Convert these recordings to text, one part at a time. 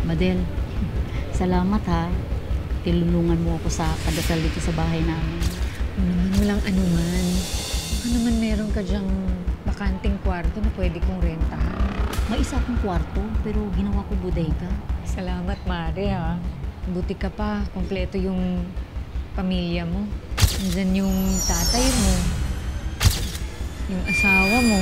Madel, salamat ha. Tinulungan mo ako sa padasal dito sa bahay namin. Walang anuman. Baka naman meron ka dyang bakanting kwarto na pwede kong rentahan. May isa akong kwarto, pero ginawa ko bodega. Salamat, Mare, ha. Buti ka pa. Kompleto yung pamilya mo. Nandyan yung tatay mo. Yung asawa mo.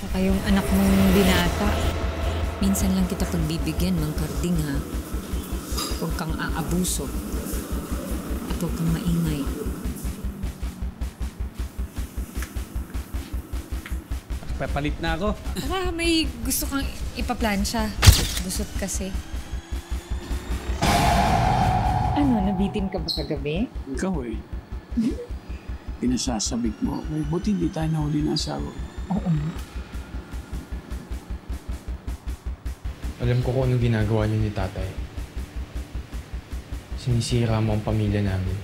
Tsaka yung anak mong binata. Minsan lang kita pagbibigyan, Mang Karding, ha? Huwag kang aabuso. At huwag kang maingay. Papalit na ako. Baka may gusto kang ipaplansya. Busot kasi. Ano, nabitin ka ba kagabi? Ikaw eh. Pinasasabik mo. May buti hindi tayo nahuli ng asawa. Oo. Alam ko kung anong ginagawa niyo ni tatay. Sinisira mo ang pamilya namin.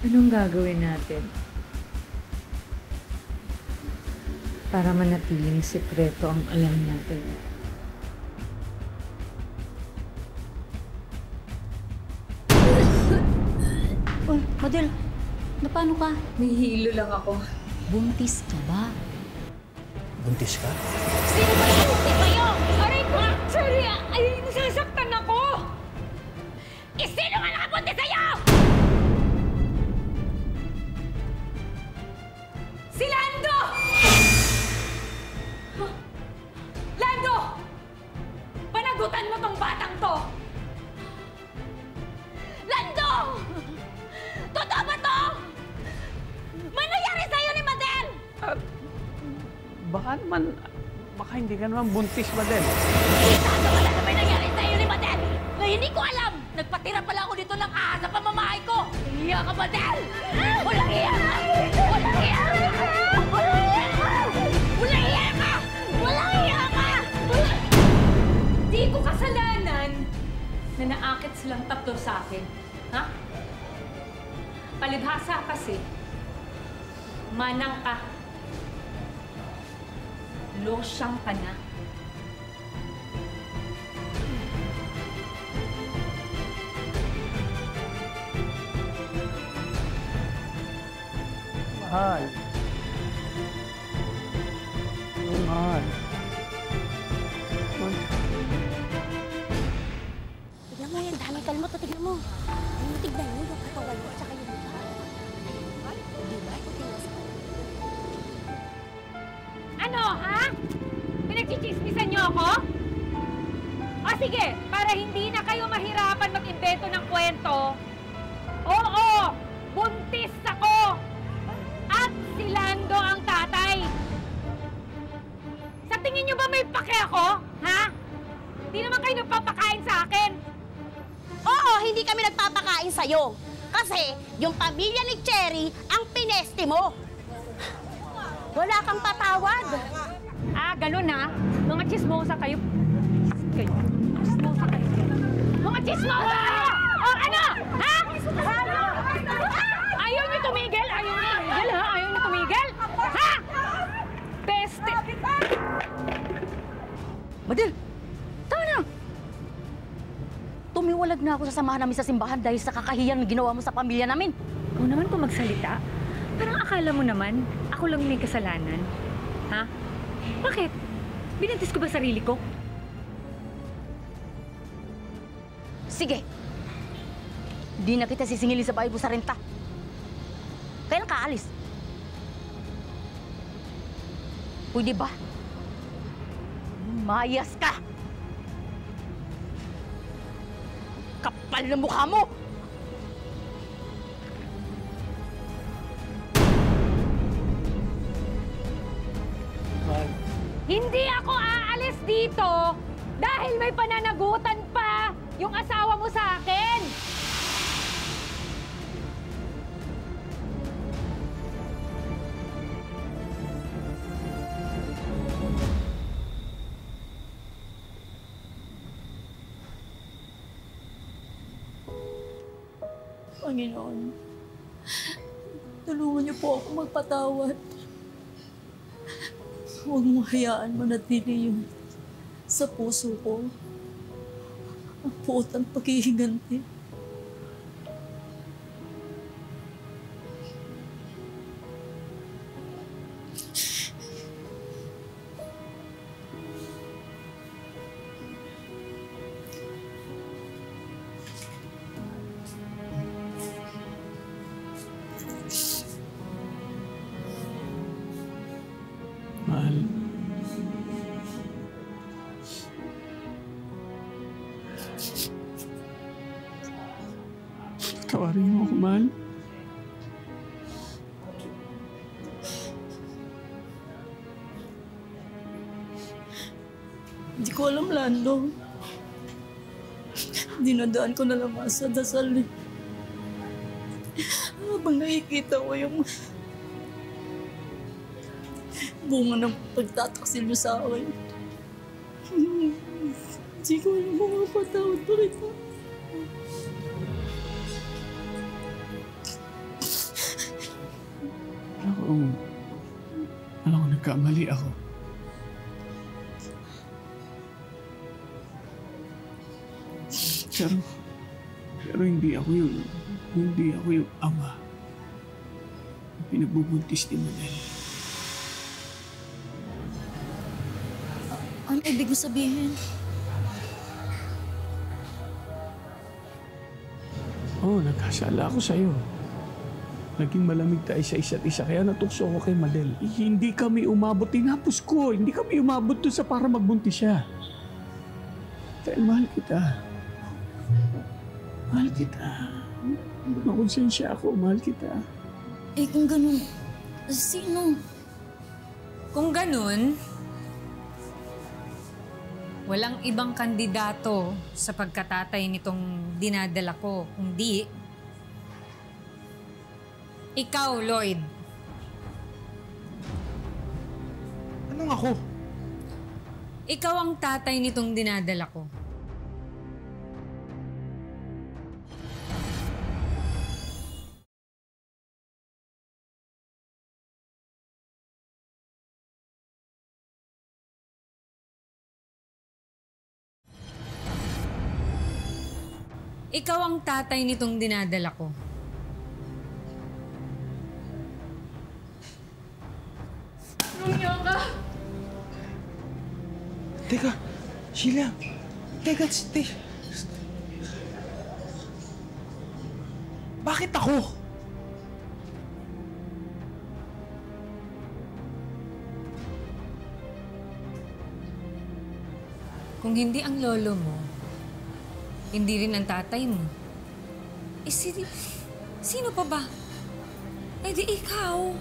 Anong gagawin natin? Para manatiling sikreto ang alam natin. Uy, Madel, paano ka? May hilo lang ako. Buntis ka ba? Buntis ka? Sino ba yan? Hindi kayo! Aray ko! Sorry! Ay, nasasaktan ako! Sino nga nakabuntis sa'yo? Si Lando! Huh? Lando! Panagutan mo tong batang to! Lando! Totoo ba to? May nangyari sa'yo ni Madel! Baka hindi ka naman buntis ba din? Sabi ko na may nangyari sa'yo ni Madel! Na hindi ko alam! Nagpatira pala ako dito ng ahas sa pamamahay ko! Iya ka, Madel! Walang iya ka! Walang iya ka! Walang iya ka! Walang iya ka! Walang iya ka! Di ko kasalanan na naakit silang tatlo sa akin. Ha? Palibhasa kasi, manang ka. Losyang ka na. Mahal. Mahal. Tignan mo yan, dami kalmot. Tignan mo. Tignan mo yung katawan mo at saka yung mukha. Di ba? Ano, ha? Pinagchichismisan niyo ako? O sige, para hindi na kayo mahirapan mag-imbento ng kwento. Oo, buntis ako! At si Lando ang tatay. Sa tingin niyo ba may pake ako? Ha? Hindi naman kayo nagpapakain sa akin. Oo, hindi kami nagpapakain sa'yo. Kasi yung pamilya ni Cherry ang pineste mo. Wala kang patawad. Ah, ganun ha? Mga chismosa kayo. Chismosa kayo. Mga chismosa kayo! O ano? Ha? Ayaw niyo tumigil? Ayaw niyo tumigil, ha? Ayaw niyo tumigil? Ha? Peste! Madel, tama na! Tumiwalag na ako sa samahan namin sa simbahan dahil sa kakahiyan na ginawa mo sa pamilya namin. Ikaw naman kung magsalita. Parang akala mo naman, ako lang may kasalanan. Ha? Bakit? Binantis ko ba sarili ko? Sige. Di na kita sisingilin sa bahay mo sa renta. Kailan ka alis? Pwede ba? Mayas ka! Kapal na mukha mo! Mahal. Hindi ako aalis dito dahil may pananagutan pa yung asawa mo sa akin. Panginoon, tulungan niyo po ako magpatawad. Huwag mo hayaan manatili yung Sa puso ko, ang putang paghihiganti. Mahal. Tawarin mo ako, mahal. Hindi ko alam, Lando. Dinadaan ko na lamang sa dasal. Habang nakikita ko yung bunga ng pagtataksil mo sa akin. Hindi ko alam kung mapatawad pa kita. Alam ko, nagkamali ako. Pero hindi ako yung ama. Pinagbubuntis ni Manel. Ano ibig mo sabihin? Oo, nagkasala ako sa'yo. Naging malamig tayo sa isa't isa, kaya natukso ako kay Madel. Hindi kami umabot, tinapos ko. Hindi kami umabot doon sa para magbuntis siya. Dahil mahal kita. Mahal kita. Makonsensya ako, mahal kita. Eh kung ganun, sino? Kung ganun, walang ibang kandidato sa pagkatatay nitong dinadala ko, kundi ikaw, Lloyd. Anong ako? Ikaw ang tatay nitong dinadala ko. Ikaw ang tatay nitong dinadala ko. Tulungan ka! Teka, Sheila. Teka, bakit ako? Kung hindi ang lolo mo, hindi rin ang tatay mo. Eh, sino pa ba? Eh di ikaw.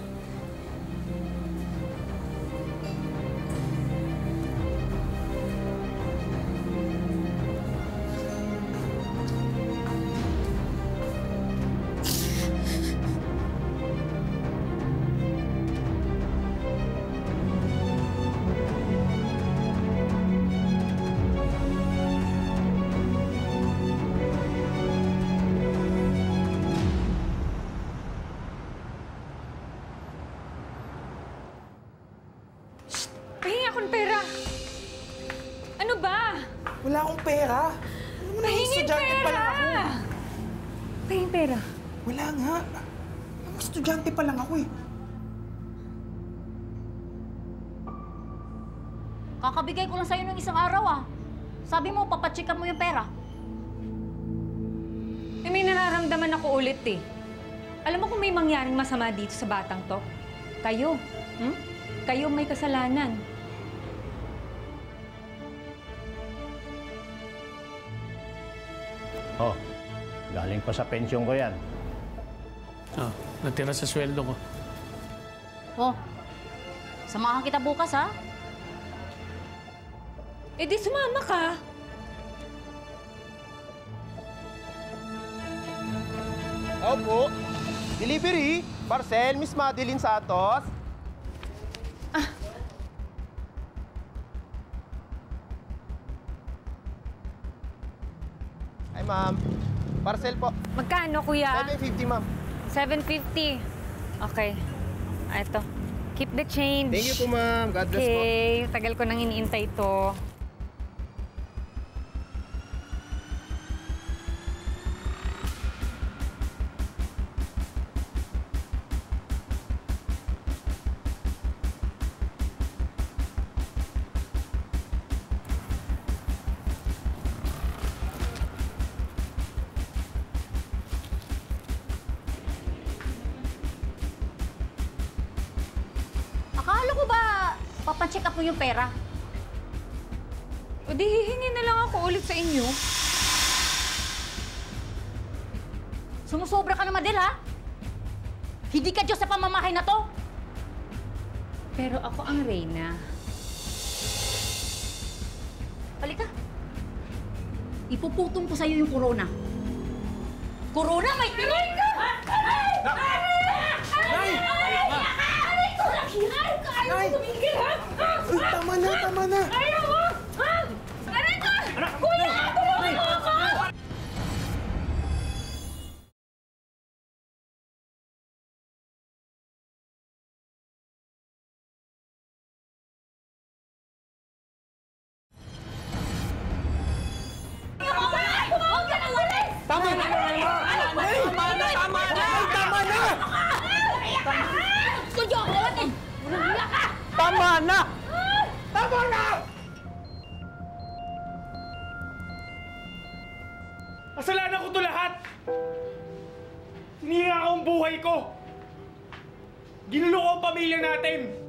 Wala akong pera. Alam mo na, estudyante pa lang ako. Pahingin pera. Wala nga. Estudyante pa lang ako eh. Kakabigay ko lang sa'yo ng isang araw ah. Sabi mo, papacheck mo yung pera. Eh, may nararamdaman ako ulit eh. Alam mo kung may mangyaring masama dito sa batang to? Kayo. Kayo may kasalanan. Oh, galing pa sa pensyon ko yan. Oh, natira sa sweldo ko. Oh, samahan kita bukas ha. Eh di sumama ka. Opo. Delivery. Parcel, Miss Madeline Santos. Ay, ma'am. Parcel po. Magkano, kuya? 750, ma'am. 750. Okay. Ito. Keep the change. Thank you po, ma'am. God bless po. Okay. Tagal ko nang iniintay ito. Akala ko ba papacheck up mo yung pera? O di hihingi na lang ako ulit sa inyo. Sumusobra ka na, Madel, ha? Hindi ka Diyos sa pamamahay na to. Pero ako ang reyna. Halika. Ipuputong ko sa'yo yung corona. Corona, may tinig ka! Nay! Nay! Uy, tama na, tama na! Tama na! Nay! Tama na! Tama na! Tama na! Kuya, natin! Walang hiya ka! Tama na! Tama na! Kasalanan ko to lahat! Sinira ko ang buhay ko! Ginulo ko ang pamilya natin!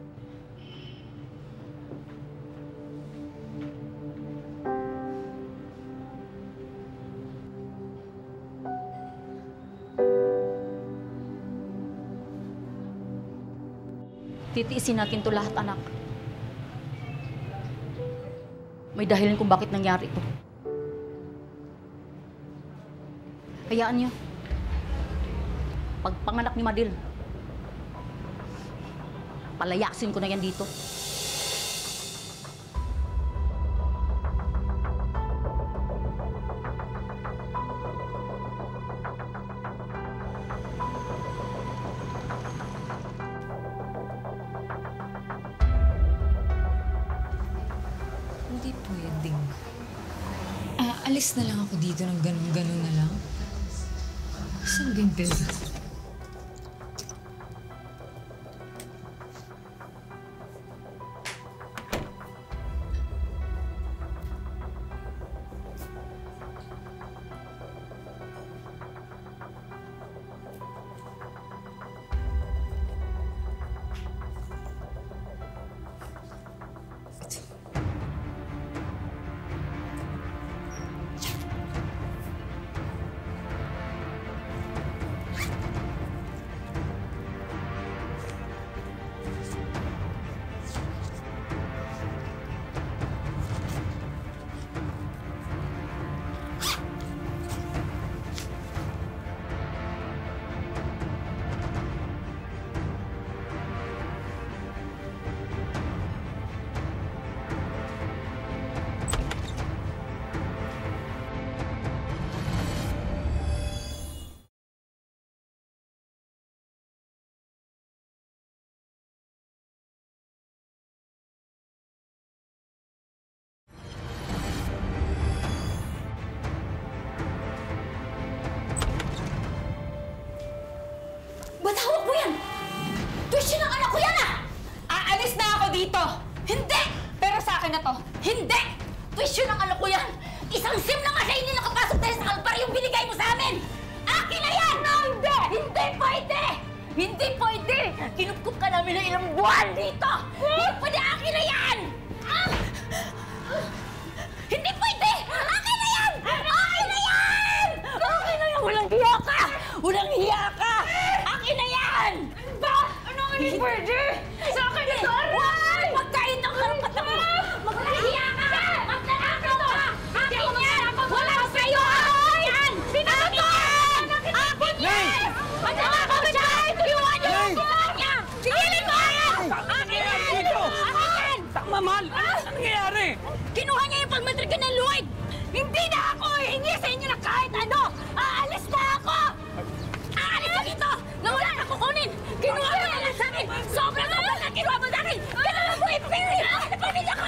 Titiisin natin to lahat, anak. May dahilan kung bakit nangyari ito. Hayaan niyo. Pagpanganak ni Madel, palayasin ko na yan dito. Hindi pwedeng. Alis na lang ako dito ng ganun-ganun na lang. Saan ba yung pera? Ba't hawak mo yan? Tuition ng anak ko yan, ah! Aalis na ako dito! Hindi! Pero sa akin na to. Hindi! Tuition ng anak ko yan! Isang sim na nga siya hindi nakapasok dahil sa kalpar yung binigay mo sa amin! Akin na yan! No, hindi! Hindi pwede! Hindi pwede! Kinupkup ka namin ng ilang buwan dito! Hindi pwede! Akin na yan! Ah! Hindi pwede! Akin na yan! Akin na yan! Akin na yan! Walang hiya ka! Walang hiya ka! Akin na yan! Ba? Ano nga hindi pwede? Sa akin na to! Huwag! Magkain ng karapat mo! Magkahiya ka! Magkanakaw ka! Akin yan! Walang sa'yo! Akin yan! Akin yan! Akin yan! Magkanakaw ka dyan! Tuyuan niyo yung buwan niya! Tigilin mo! Akin yan! Akin yan! Tama, mahal! Ano nangyayari? Kinuha niya yung pagmatrika ng Lloyd! Hindi na ako hihingi sa inyo ng kahit ano! Aalis na ako! Aalis na dito! Na wala na kukunin! Kinuha mo na lang sa akin! Sobrang na kinuha mo sa akin! Kailan na po ipinili ako sa pamilya ko!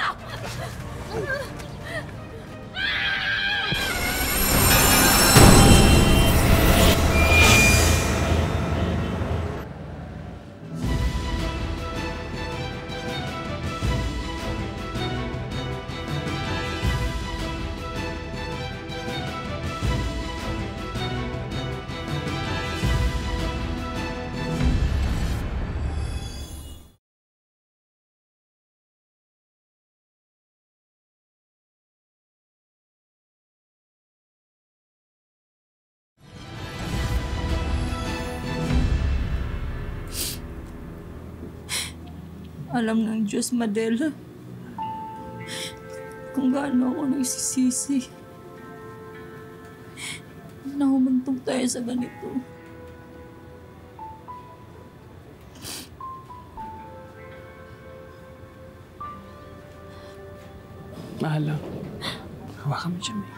Alam ng Diyos, Madel, kung gaano ako nagsisisi na humantong tayo sa ganito. Mahal lang. Hawakan mo siya, Meg.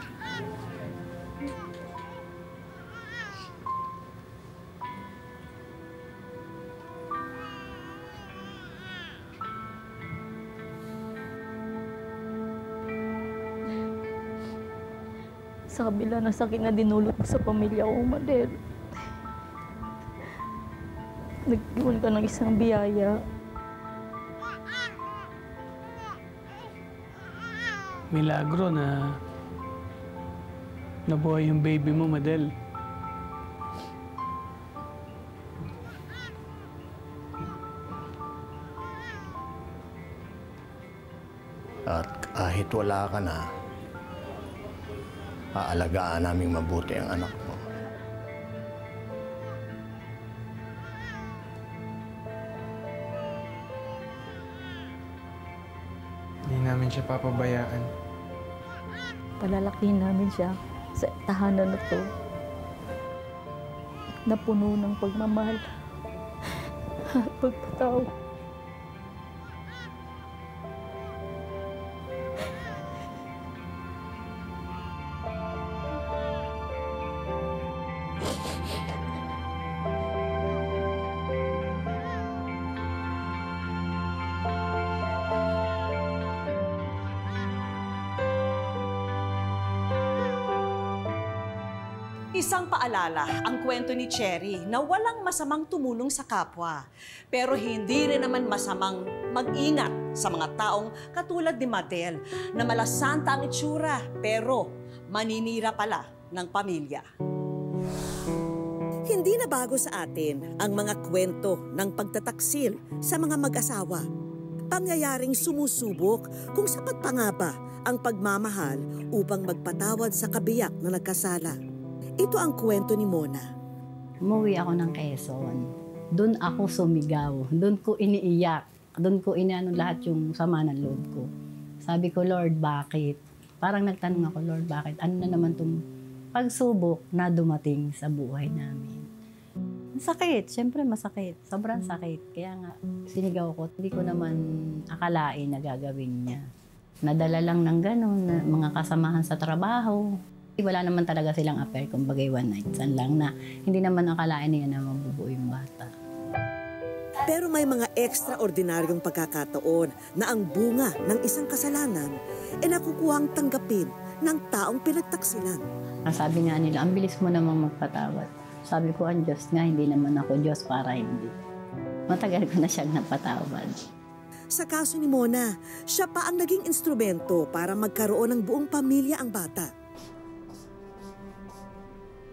Sa kabila ng sakit na dinulot mo sa pamilya ko, Madel, nag-iwan ka ng isang biyaya. Milagro na nabuhay yung baby mo, Madel. At kahit wala ka na, aalagaan naming mabuti ang anak mo. Hindi namin siya papabayaan. Palalakihin namin siya sa tahanan na to na puno ng pagmamahal at pagpatawad. Isang paalala ang kwento ni Cherry na walang masamang tumulong sa kapwa. Pero hindi rin naman masamang mag-ingat sa mga taong katulad ni Madel na malasanta ang itsura pero maninira pala ng pamilya. Hindi na bago sa atin ang mga kwento ng pagtataksil sa mga mag-asawa. Pangyayaring sumusubok kung sapat pa nga ba ang pagmamahal upang magpatawad sa kabiyak na nagkasala. Ito ang kwento ni Mona. Umuwi ako ng Quezon. Doon ako sumigaw. Doon ko iniiyak. Doon ko inaano lahat yung sama ng loob ko. Sabi ko, Lord, bakit? Parang nagtanong ako, Lord, bakit? Ano na naman itong pagsubok na dumating sa buhay namin? Sakit. Siyempre masakit. Sobrang sakit. Kaya nga, sinigaw ko. Hindi ko naman akalain na gagawin niya. Nadala lang ng gano'n, mga kasamahan sa trabaho. Wala naman talaga silang affair, kumbagay one night stand lang na hindi naman akalain niya na mabubuo yung bata. Pero may mga ekstraordinaryong pagkakataon na ang bunga ng isang kasalanan ay nakukuhang tanggapin ng taong pinagtaksilan. Ang sabi nga nila, ang bilis mo namang magpatawad. Sabi ko, ang Diyos nga, hindi naman ako Diyos para hindi. Matagal ko na siyang napatawad. Sa kaso ni Mona, siya pa ang naging instrumento para magkaroon ng buong pamilya ang bata.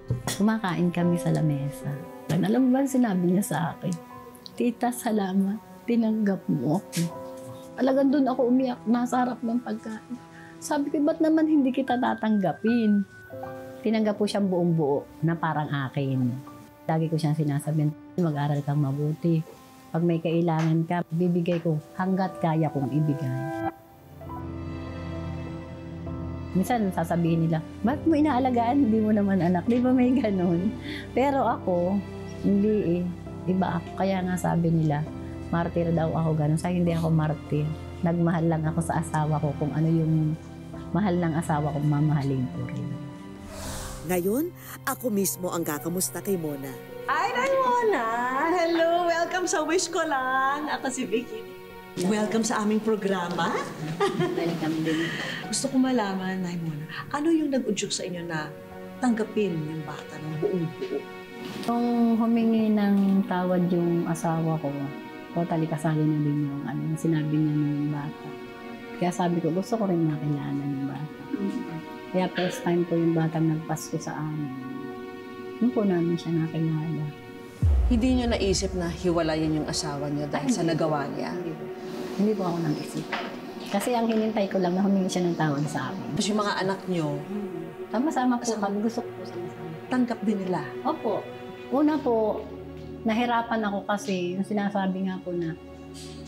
Kumakain kami sa lamesa. Alam mo ba sinabi niya sa akin? Tita, salamat. Tinanggap mo ako. Talagang doon ako umiyak. Nasa harap ng pagkain. Sabi ko, ba't naman hindi kita tatanggapin? Tinanggap po siyang buong buo na parang akin. Lagi ko siyang sinasabihan, mag-aral kang mabuti. Pag may kailangan ka, bibigay ko hanggat kaya kong ibigay. Minsan sasabihin nila, bakit mo inaalagaan? Hindi mo naman anak. Di ba may ganun? Pero ako, hindi eh. Iba ako. Kaya nga sabi nila, martir daw ako ganun. Sa hindi ako martir. Nagmahal lang ako sa asawa ko kung ano yung mahal ng asawa ko, mamahalin ko rin. Ngayon, ako mismo ang kakamusta kay Mona. Hi, Mona! Hello! Welcome sa Wish Ko Lang! Ako si Vicky. Welcome sa aming programa. Welcome din. Gusto ko malaman, Nay Mona, ano yung nag-udyok sa inyo na tanggapin yung bata ng buong buo? Nung humingi ng tawad yung asawa ko, totally kasali na din yung sinabi niya ng bata. Kaya sabi ko, gusto ko rin makilala ng bata. Kaya first time po yung batang nagpasko sa amin. Doon po namin siya nakilala. Hindi niyo naisip na hiwalayin yung asawa niyo dahil sa nagawa niya? Hindi po ako nag-isip. Kasi ang hinintay ko lang na humingi siya ng tawad sa akin. Tapos yung mga anak niyo? Sama-sama po kami. Gusto ko po sama-sama. Tanggap din nila? Opo. Una po, nahirapan ako kasi yung sinasabi nga po na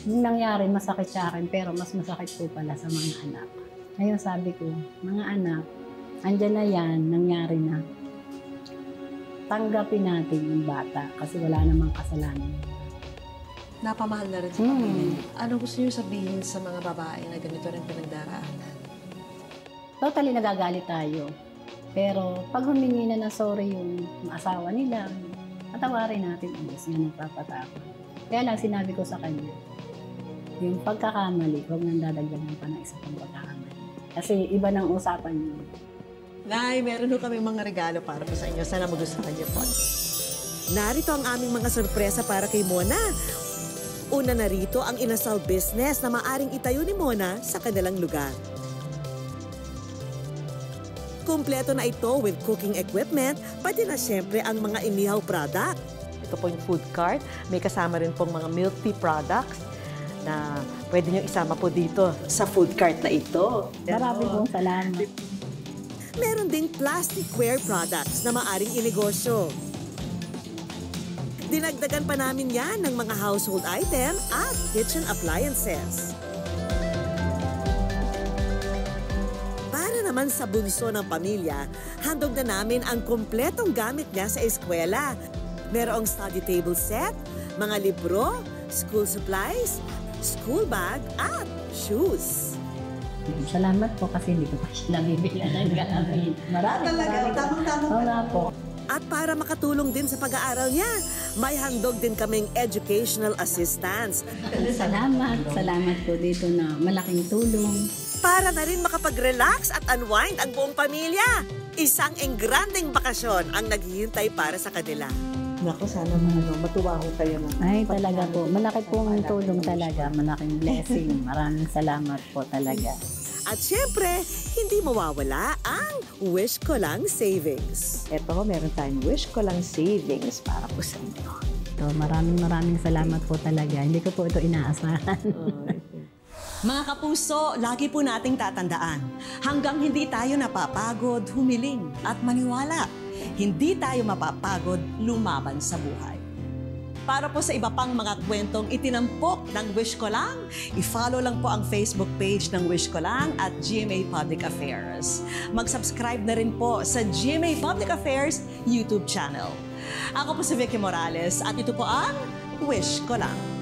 Yung nangyari, masakit sa akin, pero mas masakit po pala sa mga anak. Ngayon sabi ko, mga anak, andyan na yan, nangyari na. Tanggapin natin yung bata kasi wala namang kasalanan. Napamahal na rin sa pamilya. Ano gusto niyo sabihin sa mga babae na ganito rin pinagdaraanan? Totally nagagalit tayo. Pero pag humingi na ng sorry yung asawa nila, patawarin natin ulit yung nagpapatakot. Kaya lang sinabi ko sa kanya, yung pagkakamali, huwag nang dadagdagan pa ng isa pang pagkakamali. Kasi iba ng usapan yun. Nay, meron ho kami mga regalo para po sa inyo. Sana magustuhan niyo po. Narito ang aming mga sorpresa para kay Mona. Una na rito ang inasal business na maaring itayo ni Mona sa kanilang lugar. Kumpleto na ito with cooking equipment, pati na siyempre ang mga inihaw product. Ito po yung food cart. May kasama rin pong mga milk tea products na pwede nyo isama po dito sa food cart na ito. Marami pong salamat. Meron ding plasticware products na maaring inegosyo. Dinagdagan pa namin yan ng mga household item at kitchen appliances. Para naman sa bunso ng pamilya, handog na namin ang kumpletong gamit niya sa eskwela. Merong study table set, mga libro, school supplies, school bag at shoes. Salamat po kasi hindi ko pa siya nabibila ng gamit. Maraming Wala po. At para makatulong din sa pag-aaral niya, may handog din kaming educational assistance. Salamat po dito na malaking tulong. Para na rin makapag-relax at unwind ang buong pamilya. Isang engrandeng bakasyon ang naghihintay para sa kanila. Naku, sana matuwa ho kayo na. Ay, talaga po. Malaki pong tulong talaga. Malaking blessing. Maraming salamat po talaga. At syempre, hindi mawawala ang Wish Ko Lang Savings. Eto, meron tayong Wish Ko Lang Savings para po sa inyo. So, maraming salamat po talaga. Hindi ko po ito inaasahan. Mga kapuso, lagi po nating tatandaan, hanggang hindi tayo napapagod, humiling at maniwala, hindi tayo mapapagod lumaban sa buhay. Para po sa iba pang mga kwentong itinampok ng Wish Ko Lang, i-follow lang po ang Facebook page ng Wish Ko Lang at GMA Public Affairs. Mag-subscribe na rin po sa GMA Public Affairs YouTube channel. Ako po si Vicky Morales at ito po ang Wish Ko Lang.